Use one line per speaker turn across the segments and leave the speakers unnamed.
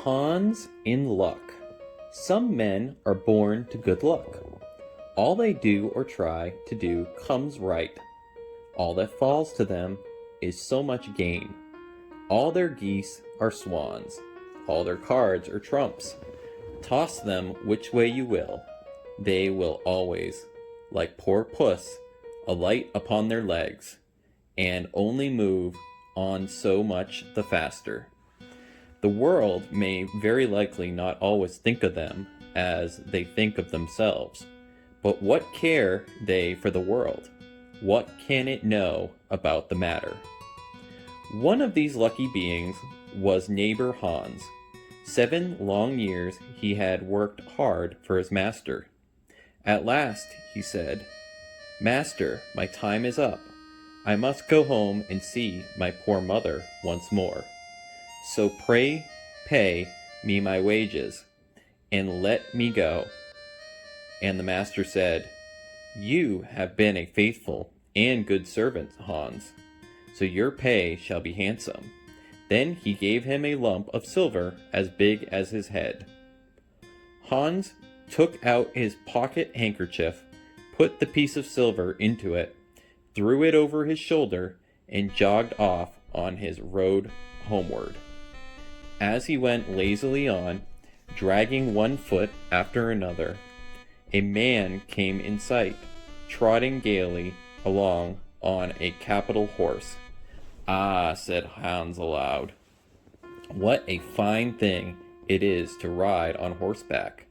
Hans in luck. Some men are born to good luck. All they do or try to do comes right. All that falls to them is so much gain. All their geese are swans. All their cards are trumps. Toss them which way you will. They will always, like poor puss, alight upon their legs, and only move on so much the faster. The world may very likely not always think of them as they think of themselves, but what care they for the world? What can it know about the matter? One of these lucky beings was neighbor Hans. 7 long years he had worked hard for his master. At last he said, "Master, my time is up. I must go home and see my poor mother once more. So pray pay me my wages, and let me go." And the master said, "You have been a faithful and good servant, Hans, so your pay shall be handsome." Then he gave him a lump of silver as big as his head. Hans took out his pocket handkerchief, put the piece of silver into it, threw it over his shoulder, and jogged off on his road homeward. As he went lazily on, dragging one foot after another, a man came in sight, trotting gaily along on a capital horse. "Ah," said Hans aloud, "what a fine thing it is to ride on horseback.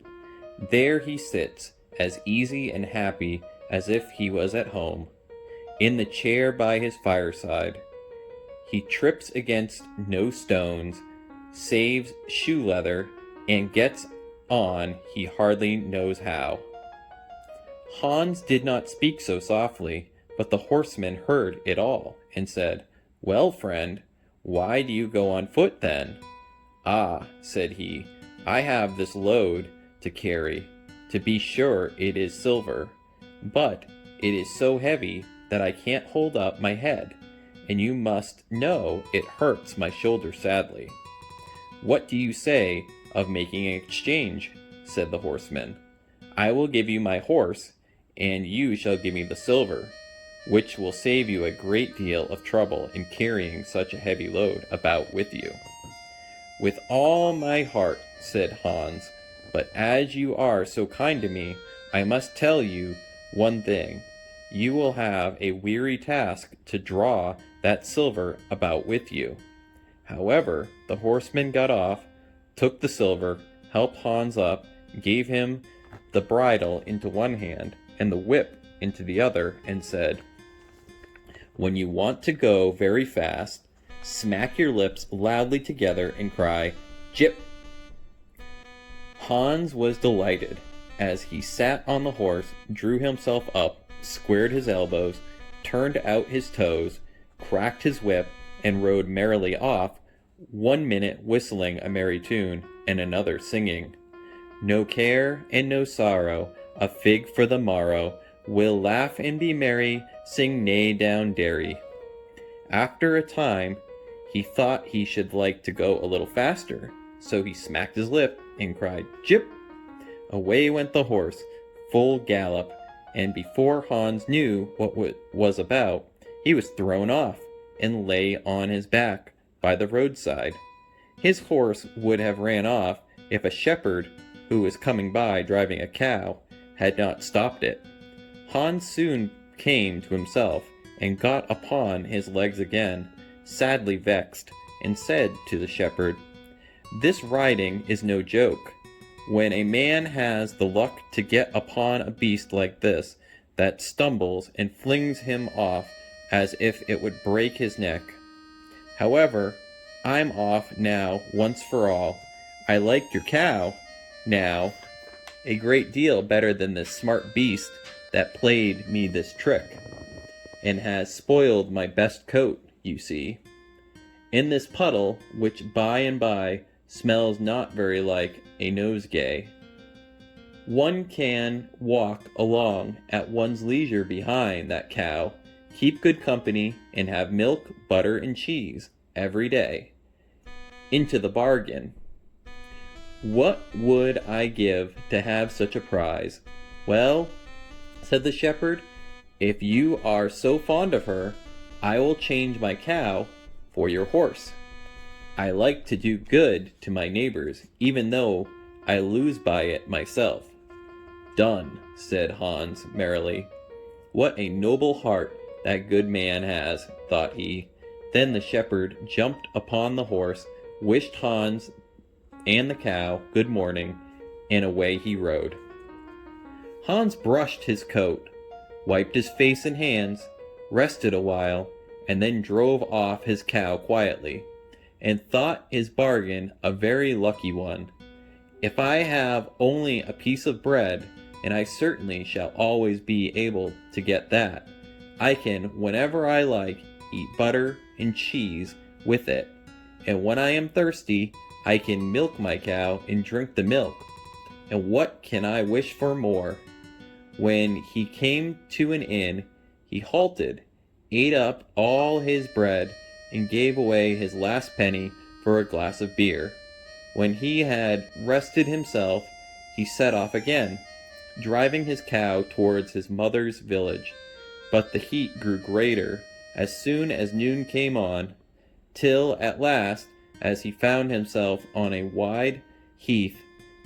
There he sits, as easy and happy as if he was at home, in the chair by his fireside. He trips against no stones, saves shoe leather, and gets on he hardly knows how." Hans did not speak so softly, but the horseman heard it all, and said, "Well, friend, why do you go on foot then?" "Ah," said he, "I have this load to carry. To be sure it is silver, but it is so heavy that I can't hold up my head, and you must know it hurts my shoulder sadly." "What do you say of making an exchange?" said the horseman. "I will give you my horse, and you shall give me the silver, which will save you a great deal of trouble in carrying such a heavy load about with you." "With all my heart," said Hans, "but as you are so kind to me, I must tell you one thing. You will have a weary task to draw that silver about with you." However, the horseman got off, took the silver, helped Hans up, gave him the bridle into one hand and the whip into the other, and said, "When you want to go very fast, smack your lips loudly together and cry, 'Jip!'" Hans was delighted. As he sat on the horse, drew himself up, squared his elbows, turned out his toes, cracked his whip, and rode merrily off, 1 minute whistling a merry tune, and another singing, "No care and no sorrow, a fig for the morrow, we'll laugh and be merry, sing neigh down derry." After a time, he thought he should like to go a little faster, so he smacked his lip and cried, "Jip!" Away went the horse, full gallop, and before Hans knew what was about, he was thrown off, and lay on his back by the roadside. His horse would have ran off if a shepherd, who was coming by driving a cow, had not stopped it. Hans soon came to himself, and got upon his legs again, sadly vexed, and said to the shepherd, "This riding is no joke. When a man has the luck to get upon a beast like this, that stumbles and flings him off as if it would break his neck. However, I'm off now once for all. I like your cow, now, a great deal better than this smart beast that played me this trick, and has spoiled my best coat, you see, in this puddle, which by and by smells not very like a nosegay. One can walk along at one's leisure behind that cow, keep good company, and have milk, butter, and cheese every day, into the bargain. What would I give to have such a prize? Well, said the shepherd, if you are so fond of her, I will change my cow for your horse. I like to do good to my neighbors, even though I lose by it myself. Done, said Hans merrily. What a noble heart that good man has, thought he. Then the shepherd jumped upon the horse, wished Hans and the cow good morning, and away he rode. Hans brushed his coat, wiped his face and hands, rested a while, and then drove off his cow quietly, and thought his bargain a very lucky one. If I have only a piece of bread, and I certainly shall always be able to get that, I can, whenever I like, eat butter and cheese with it, and when I am thirsty, I can milk my cow and drink the milk. And what can I wish for more? When he came to an inn, he halted, ate up all his bread, and gave away his last penny for a glass of beer. When he had rested himself, he set off again, driving his cow towards his mother's village. But the heat grew greater as soon as noon came on, till at last, as he found himself on a wide heath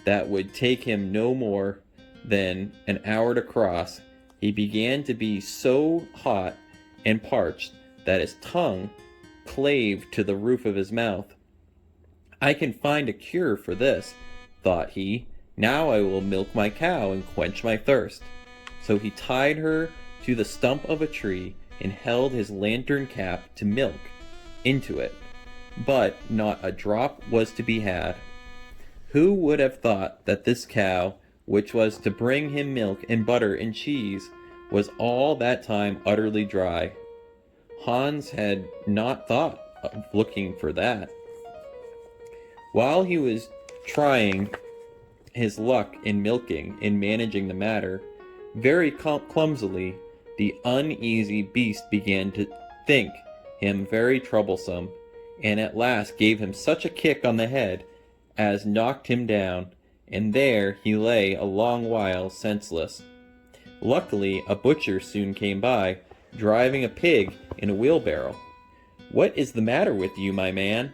that would take him no more than an hour to cross, he began to be so hot and parched that his tongue clave to the roof of his mouth. I can find a cure for this, thought he. Now I will milk my cow and quench my thirst. So he tied her to the stump of a tree and held his lantern cap to milk into it. But not a drop was to be had. Who would have thought that this cow, which was to bring him milk and butter and cheese, was all that time utterly dry? Hans had not thought of looking for that. While he was trying his luck in milking and managing the matter, very clumsily, the uneasy beast began to think him very troublesome, and at last gave him such a kick on the head as knocked him down, and there he lay a long while senseless. Luckily, a butcher soon came by, driving a pig in a wheelbarrow. "What is the matter with you, my man?"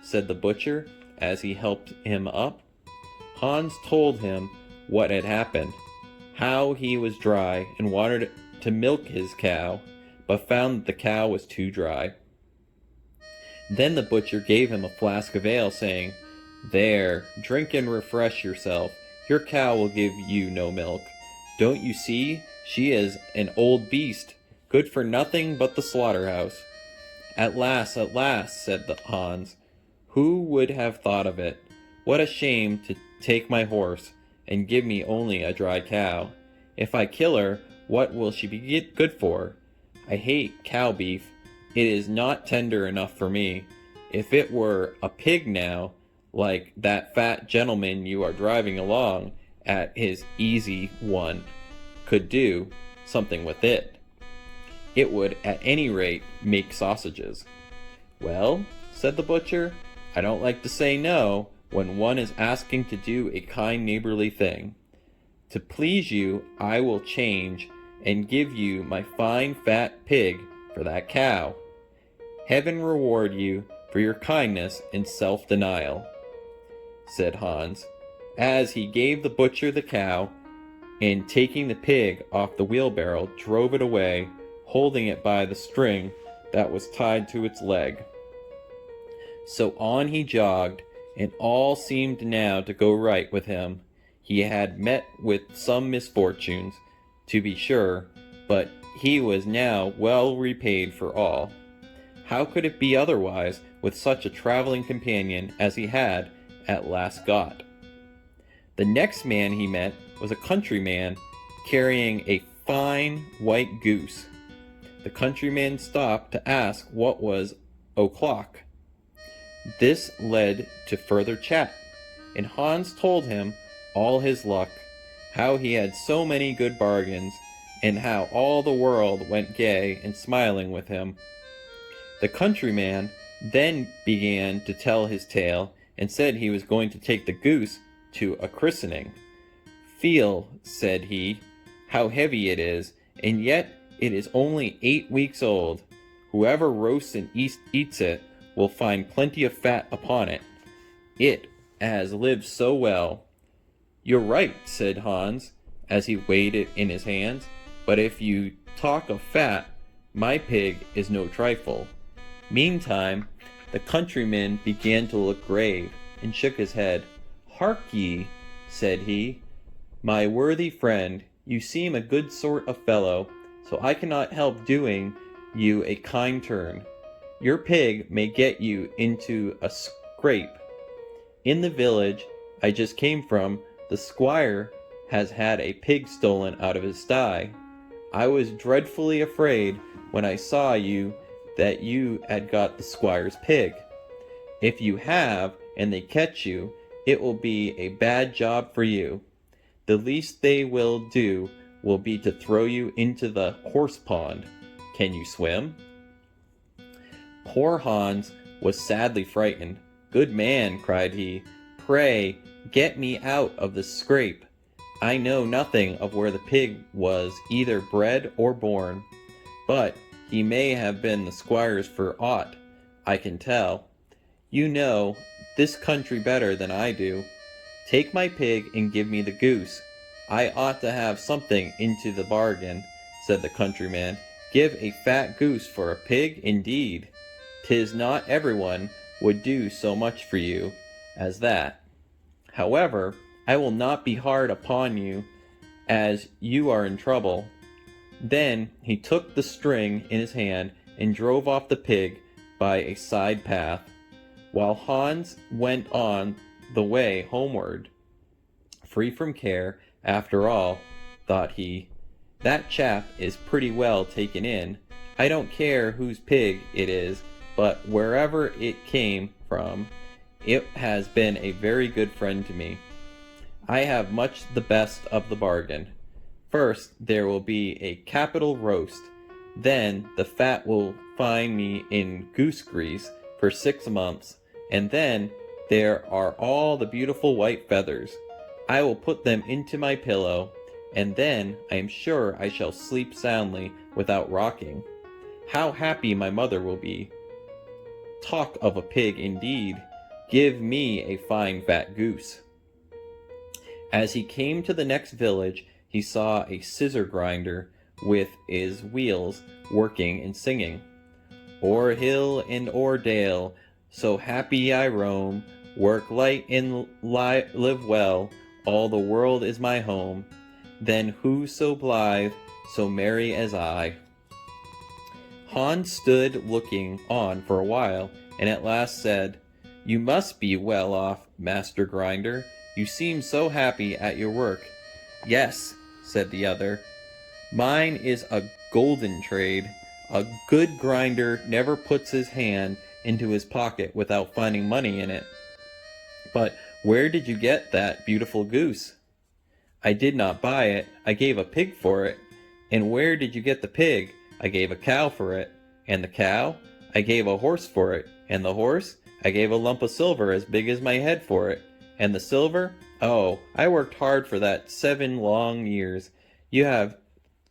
said the butcher, as he helped him up. Hans told him what had happened, how he was dry and wanted to milk his cow, but found that the cow was too dry. Then the butcher gave him a flask of ale, saying, "There, drink and refresh yourself. Your cow will give you no milk. Don't you see, she is an old beast, good for nothing but the slaughterhouse." At last, said the Hans. "Who would have thought of it? What a shame to take my horse, and give me only a dry cow. If I kill her, what will she be good for? I hate cow beef. It is not tender enough for me. If it were a pig now, like that fat gentleman you are driving along at his easy one, could do something with it. It would at any rate make sausages." "Well," said the butcher, "I don't like to say no when one is asking to do a kind neighborly thing. To please you, I will change and give you my fine fat pig for that cow. Heaven reward you for your kindness and self-denial," said Hans, as he gave the butcher the cow, and taking the pig off the wheelbarrow, drove it away, holding it by the string that was tied to its leg. So on he jogged, and all seemed now to go right with him. He had met with some misfortunes, to be sure, but he was now well repaid for all. How could it be otherwise with such a traveling companion as he had at last got? The next man he met was a countryman carrying a fine white goose. The countryman stopped to ask what was o'clock. This led to further chat, and Hans told him all his luck, how he had so many good bargains, and how all the world went gay and smiling with him. The countryman then began to tell his tale, and said he was going to take the goose to a christening. "Feel," said he, "how heavy it is, and yet it is only 8 weeks old. Whoever roasts and eats it will find plenty of fat upon it. It has lived so well." "You're right," said Hans, as he weighed it in his hands, "but if you talk of fat, my pig is no trifle." Meantime, the countryman began to look grave, and shook his head. "Hark ye," said he, "my worthy friend, you seem a good sort of fellow, so I cannot help doing you a kind turn. Your pig may get you into a scrape. In the village I just came from, the squire has had a pig stolen out of his sty. I was dreadfully afraid when I saw you that you had got the squire's pig. If you have, and they catch you, it will be a bad job for you. The least they will do will be to throw you into the horse pond. Can you swim?" Poor Hans was sadly frightened. "Good man," cried he, "pray get me out of this scrape. I know nothing of where the pig was either bred or born, but he may have been the squire's for aught I can tell. You know this country better than I do. Take my pig and give me the goose. I ought to have something into the bargain," said the countryman. "Give a fat goose for a pig, indeed! 'Tis not everyone would do so much for you as that. However, I will not be hard upon you, as you are in trouble." Then he took the string in his hand and drove off the pig by a side path, while Hans went on the way homeward. Free from care, after all, thought he. That chap is pretty well taken in. I don't care whose pig it is, but wherever it came from, it has been a very good friend to me. I have much the best of the bargain. First, there will be a capital roast. Then the fat will find me in goose grease for 6 months, and then there are all the beautiful white feathers. I will put them into my pillow, and then I am sure I shall sleep soundly without rocking. How happy my mother will be! Talk of a pig, indeed! Give me a fine fat goose." As he came to the next village, he saw a scissor grinder with his wheels working and singing. "O'er hill and o'er dale, so happy I roam, work light and live well, all the world is my home. Then who so blithe, so merry as I?" Hans stood looking on for a while, and at last said, "You must be well off, Master Grinder. You seem so happy at your work." "Yes," said the other, "mine is a golden trade. A good grinder never puts his hand into his pocket without finding money in it." "But where did you get that beautiful goose?" "I did not buy it. I gave a pig for it." "And where did you get the pig?" "I gave a cow for it." "And the cow?" "I gave a horse for it." "And the horse?" "I gave a lump of silver as big as my head for it." "And the silver?" "Oh, I worked hard for that 7 long years. You have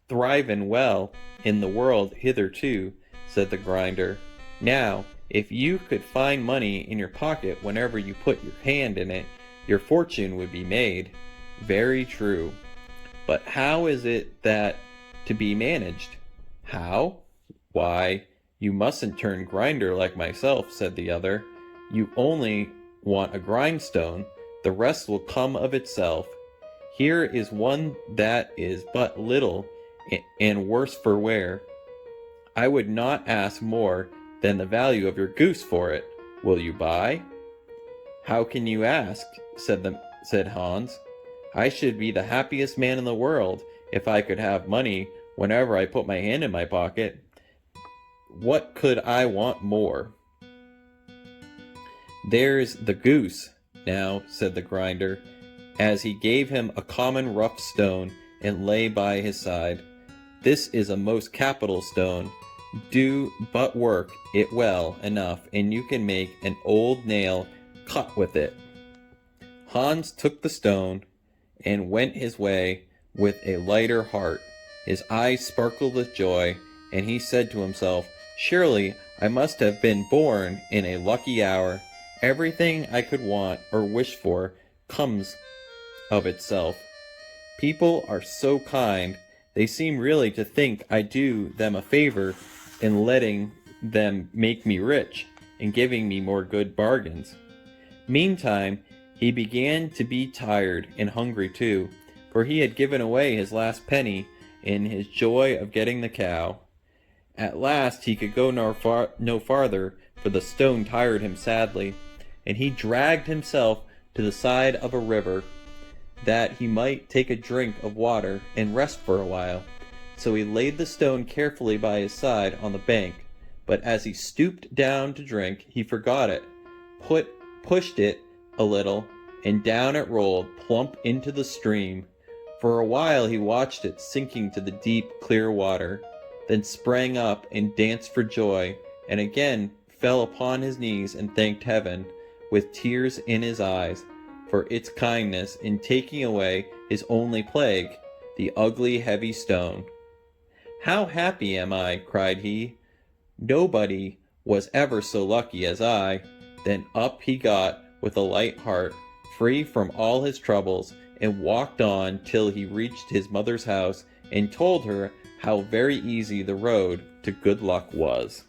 thriven well in the world hitherto," said the grinder. "Now, if you could find money in your pocket whenever you put your hand in it, your fortune would be made." "Very true. But how is it that to be managed?" "How? Why, you mustn't turn grinder like myself," said the other. "You only want a grindstone. The rest will come of itself. Here is one that is but little and worse for wear. I would not ask more than the value of your goose for it. Will you buy?" "How can you ask?" said Hans. "I should be the happiest man in the world if I could have money whenever I put my hand in my pocket. What could I want more?" "There's the goose, now," said the grinder, as he gave him a common rough stone and lay by his side. "This is a most capital stone. Do but work it well enough, and you can make an old nail cut with it. Hans took the stone and went his way with a lighter heart. His eyes sparkled with joy, and he said to himself, "Surely I must have been born in a lucky hour. Everything I could want or wish for comes of itself. People are so kind. They seem really to think I do them a favor in letting them make me rich and giving me more good bargains." Meantime, he began to be tired and hungry too, for he had given away his last penny in his joy of getting the cow. At last he could go no farther, for the stone tired him sadly, and he dragged himself to the side of a river, that he might take a drink of water and rest for a while. So he laid the stone carefully by his side on the bank, but as he stooped down to drink, he forgot it, pushed it a little, and down it rolled plump into the stream. For a while he watched it sinking to the deep, clear water, then sprang up and danced for joy, and again fell upon his knees and thanked heaven, with tears in his eyes, for its kindness in taking away his only plague, the ugly, heavy stone. "How happy am I!" cried he. "Nobody was ever so lucky as I." Then up he got with a light heart, free from all his troubles, and walked on till he reached his mother's house and told her how very easy the road to good luck was.